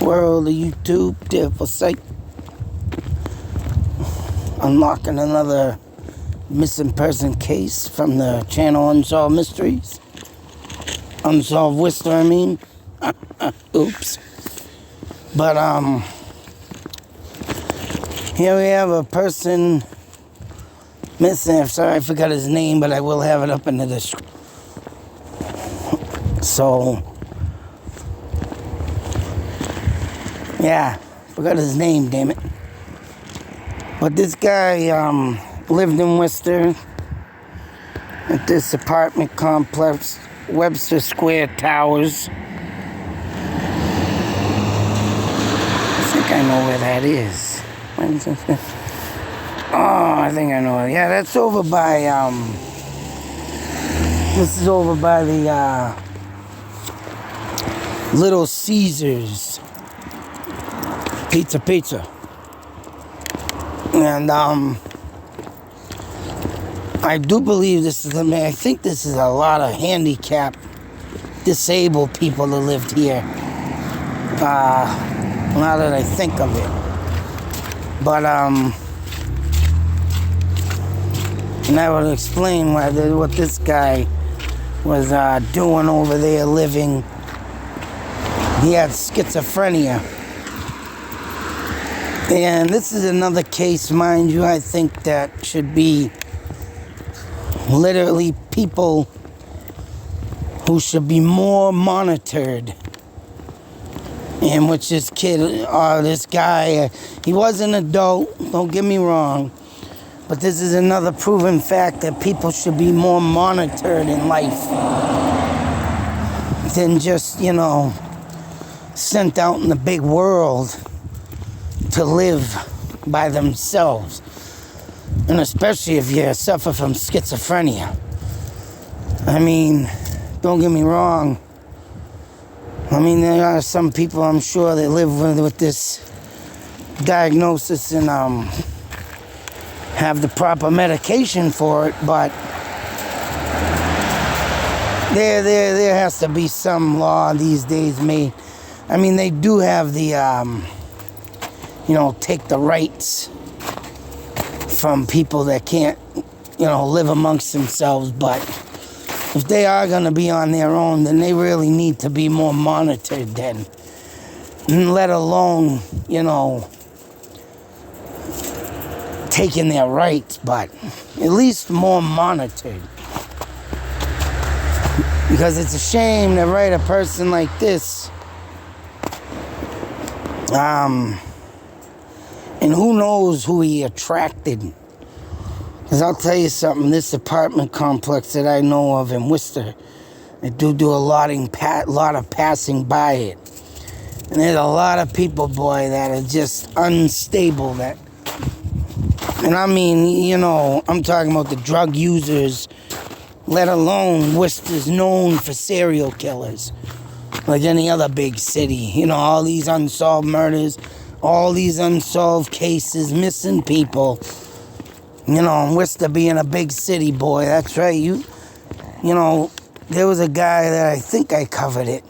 world of YouTube, there for sight. Unlocking another missing person case from the channel Unsolved Mysteries. Unsolved Whistler, I mean. Oops. But, here we have a person missing. I'm sorry I forgot his name, but I will have it up in the description. So, yeah, forgot his name, damn it. But this guy lived in Worcester at this apartment complex, Webster Square Towers. I think I know where that is. Oh, I think I know it. Yeah, that's over by, this is over by the, Little Caesars Pizza. And, I do believe this is, I think this is a lot of handicapped, disabled people that lived here. Now that I think of it. But, and I would explain what this guy was doing over there living. He had schizophrenia. And this is another case, mind you, I think that should be literally people who should be more monitored. And which this kid, this guy, he was an adult, don't get me wrong. But this is another proven fact that people should be more monitored in life than just, you know, sent out in the big world to live by themselves. And especially if you suffer from schizophrenia. I mean, don't get me wrong. I mean, there are some people, I'm sure, that live with this diagnosis and have the proper medication for it, but there has to be some law these days made. I mean, they do have the, you know, take the rights from people that can't, you know, live amongst themselves, but if they are going to be on their own, then they really need to be more monitored then. Let alone, you know, taking their rights, but at least more monitored. Because it's a shame to write a person like this. And who knows who he attracted. Because I'll tell you something, this apartment complex that I know of in Worcester, they do a lot of passing by it. And there's a lot of people, boy, that are just unstable. And I mean, you know, I'm talking about the drug users, let alone Worcester's known for serial killers. Like any other big city. You know, all these unsolved murders, all these unsolved cases, missing people. You know, Worcester being a big city, boy, that's right. You know, there was a guy that I think I covered it.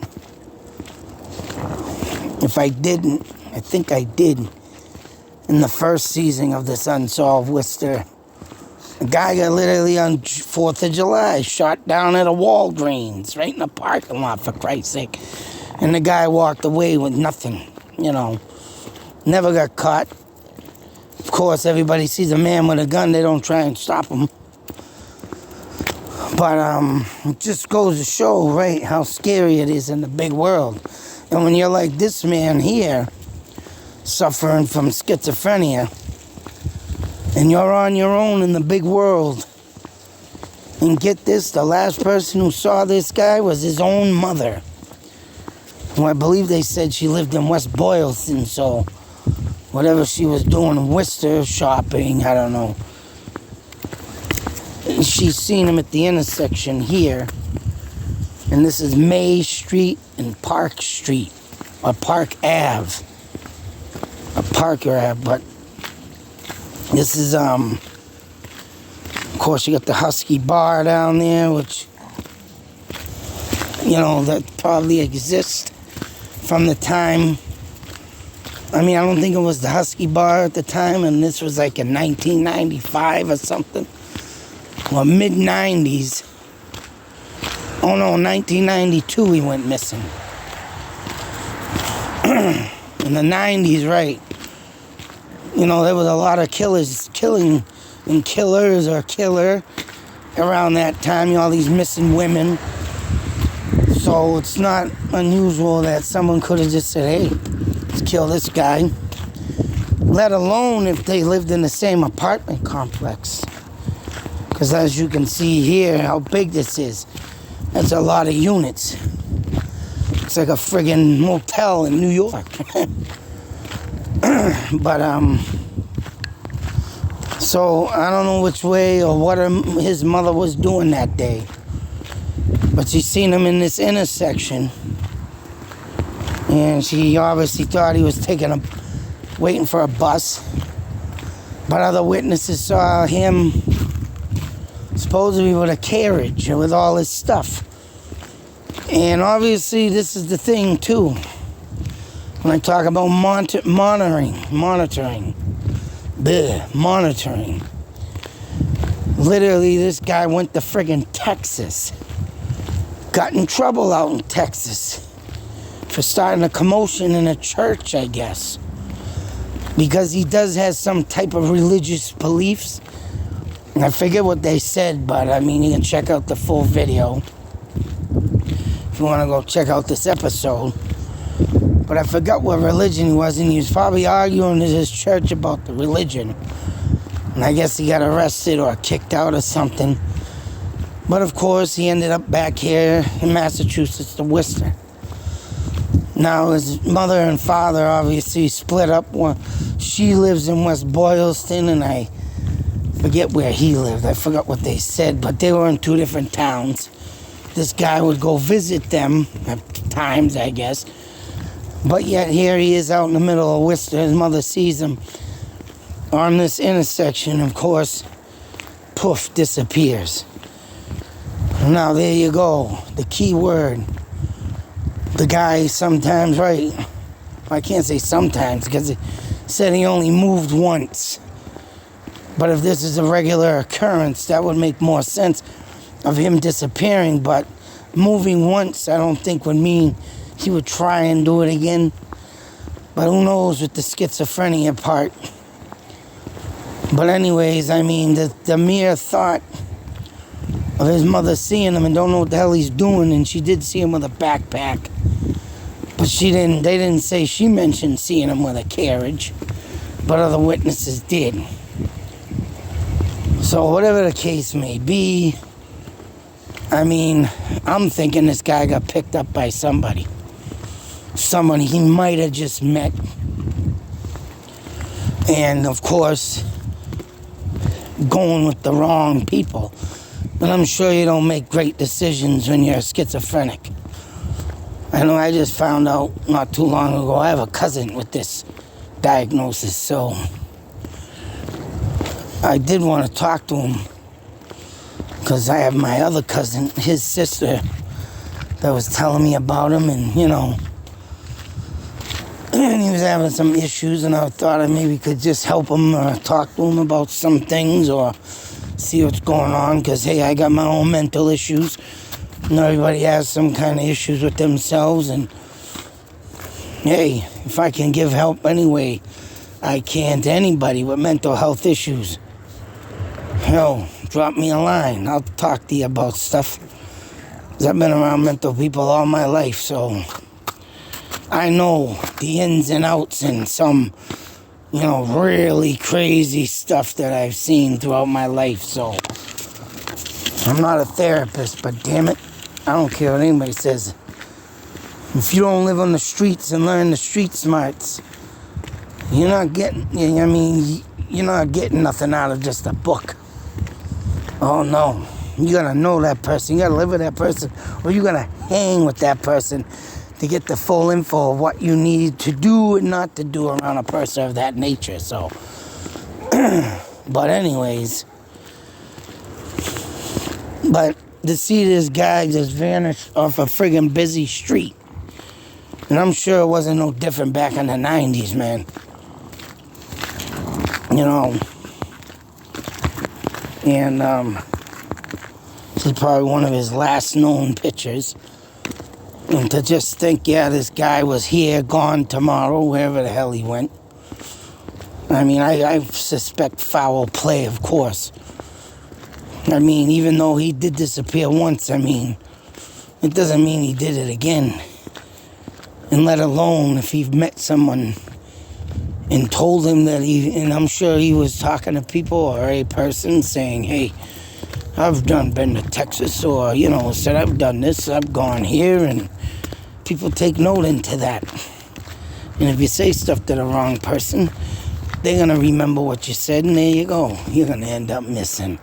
If I didn't, I think I did. In the first season of this Unsolved Worcester. A guy got literally on 4th of July shot down at a Walgreens, right in the parking lot, for Christ's sake. And the guy walked away with nothing, you know. Never got caught. Of course, everybody sees a man with a gun, they don't try and stop him. But it just goes to show, right, how scary it is in the big world. And when you're like this man here, suffering from schizophrenia, and you're on your own in the big world, and get this, the last person who saw this guy was his own mother, who I believe they said she lived in West Boylston, so whatever she was doing in Worcester, shopping, I don't know. And she's seen him at the intersection here. And this is May Street and Park Street. Or Park Ave. Or Parker Ave, but this is, of course, you got the Husky Bar down there, which, you know, that probably exists from the time I mean, I don't think it was the Husky Bar at the time, and this was like in 1995 or something. Well, mid-90s. Oh no, 1992 he went missing. In the 90s, right. You know, there was a lot of killing and killers or killer around that time. You know, all these missing women. So it's not unusual that someone could have just said, hey, let's kill this guy. Let alone if they lived in the same apartment complex. Because as you can see here, how big this is. That's a lot of units. It's like a friggin' motel in New York. But, so I don't know which way or what his mother was doing that day. But she seen him in this intersection. And she obviously thought he was waiting for a bus. But other witnesses saw him supposedly with a carriage with all his stuff. And obviously this is the thing too. When I talk about monitoring. Literally, this guy went to friggin' Texas. Got in trouble out in Texas for starting a commotion in a church, I guess. Because he does have some type of religious beliefs. And I forget what they said, but I mean, you can check out the full video if you want to go check out this episode. But I forgot what religion he was, and he was probably arguing in his church about the religion. And I guess he got arrested or kicked out or something. But of course, he ended up back here in Massachusetts to Worcester. Now, his mother and father obviously split up. She lives in West Boylston, and I forget where he lived. I forgot what they said, but they were in two different towns. This guy would go visit them at times, I guess. But yet here he is out in the middle of Worcester. His mother sees him on this intersection. Of course, poof, disappears. Now there you go. The key word. The guy sometimes, right? I can't say sometimes because he said he only moved once. But if this is a regular occurrence, that would make more sense of him disappearing. But moving once, I don't think would mean he would try and do it again. But who knows with the schizophrenia part. But anyways, I mean, the mere thought of his mother seeing him and don't know what the hell he's doing, and she did see him with a backpack. But they didn't say she mentioned seeing him with a carriage. But other witnesses did. So whatever the case may be, I mean, I'm thinking this guy got picked up by somebody. Someone he might have just met. And of course, going with the wrong people. But I'm sure you don't make great decisions when you're schizophrenic. I know I just found out not too long ago, I have a cousin with this diagnosis, so I did want to talk to him because I have my other cousin, his sister, that was telling me about him, and you know, and he was having some issues, and I thought I maybe could just help him or talk to him about some things or see what's going on, because hey, I got my own mental issues, and everybody has some kind of issues with themselves, and hey, if I can give help anyway, I can to anybody with mental health issues. Hell, drop me a line. I'll talk to you about stuff. 'Cause I've been around mental people all my life, so I know the ins and outs and some, you know, really crazy stuff that I've seen throughout my life, so I'm not a therapist, but damn it, I don't care what anybody says. If you don't live on the streets and learn the street smarts, you're not getting nothing out of just a book. Oh no, you gotta know that person, you gotta live with that person, or you gotta hang with that person to get the full info of what you need to do and not to do around a person of that nature, so. But anyways, but to see this guy just vanish off a friggin' busy street, And I'm sure it wasn't no different back in the 90s, man. You know. And this is probably one of his last known pictures. And to just think, yeah, this guy was here, gone tomorrow, wherever the hell he went. I mean, I suspect foul play, of course. I mean, even though he did disappear once, I mean, it doesn't mean he did it again. And let alone if he met someone and told him that and I'm sure he was talking to people or a person saying, hey, I've been to Texas, or, you know, said I've done this, I've gone here, and people take note into that. And if you say stuff to the wrong person, they're going to remember what you said, and there you go. You're going to end up missing.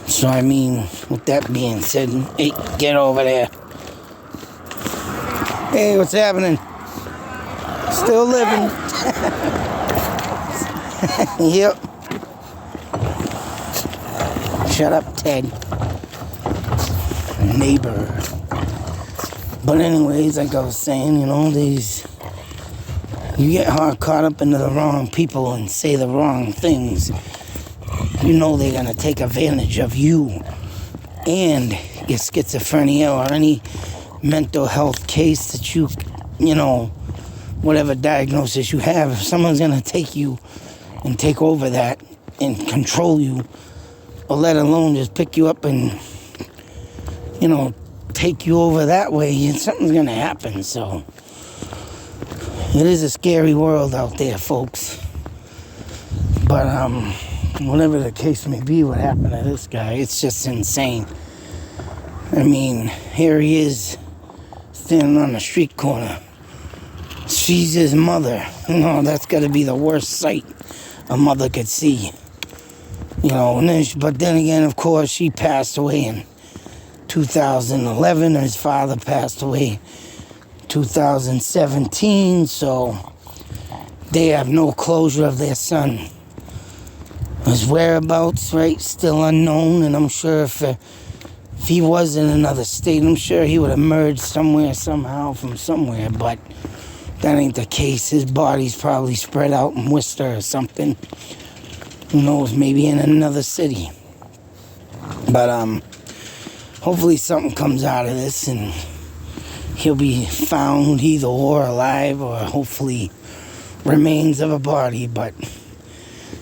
So, I mean, with that being said, hey, get over there. Hey, what's happening? Still living. Yep. Shut up, Ted. Neighbor. But anyways, like I was saying, you know, you get caught up into the wrong people and say the wrong things. You know they're going to take advantage of you and your schizophrenia or any mental health case that you know, whatever diagnosis you have. If someone's going to take you and take over that and control you, or let alone just pick you up and, you know, take you over that way, something's going to happen. So it is a scary world out there, folks. But whatever the case may be, what happened to this guy, it's just insane. I mean, here he is standing on the street corner. She's his mother. You know, that's got to be the worst sight a mother could see. You know, but then again, of course, she passed away in 2011. His father passed away 2017, so they have no closure of their son. His whereabouts, right, still unknown, and I'm sure if he was in another state, I'm sure he would emerge somewhere, somehow, from somewhere, but that ain't the case. His body's probably spread out in Worcester or something. Who knows, maybe in another city. But hopefully something comes out of this and he'll be found either or alive, or hopefully remains of a body. But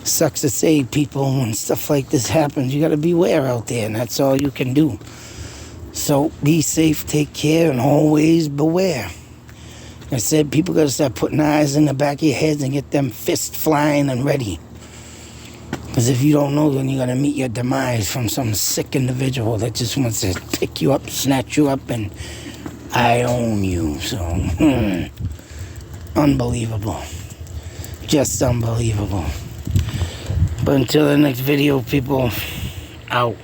sucks to say, people, when stuff like this happens, you got to beware out there, and that's all you can do. So be safe, take care, and always beware. I said, people got to start putting eyes in the back of your heads and get them fists flying and ready. Because if you don't know, then you're going to meet your demise from some sick individual that just wants to pick you up, snatch you up, and I own you. So, unbelievable. Just unbelievable. But until the next video, people, out.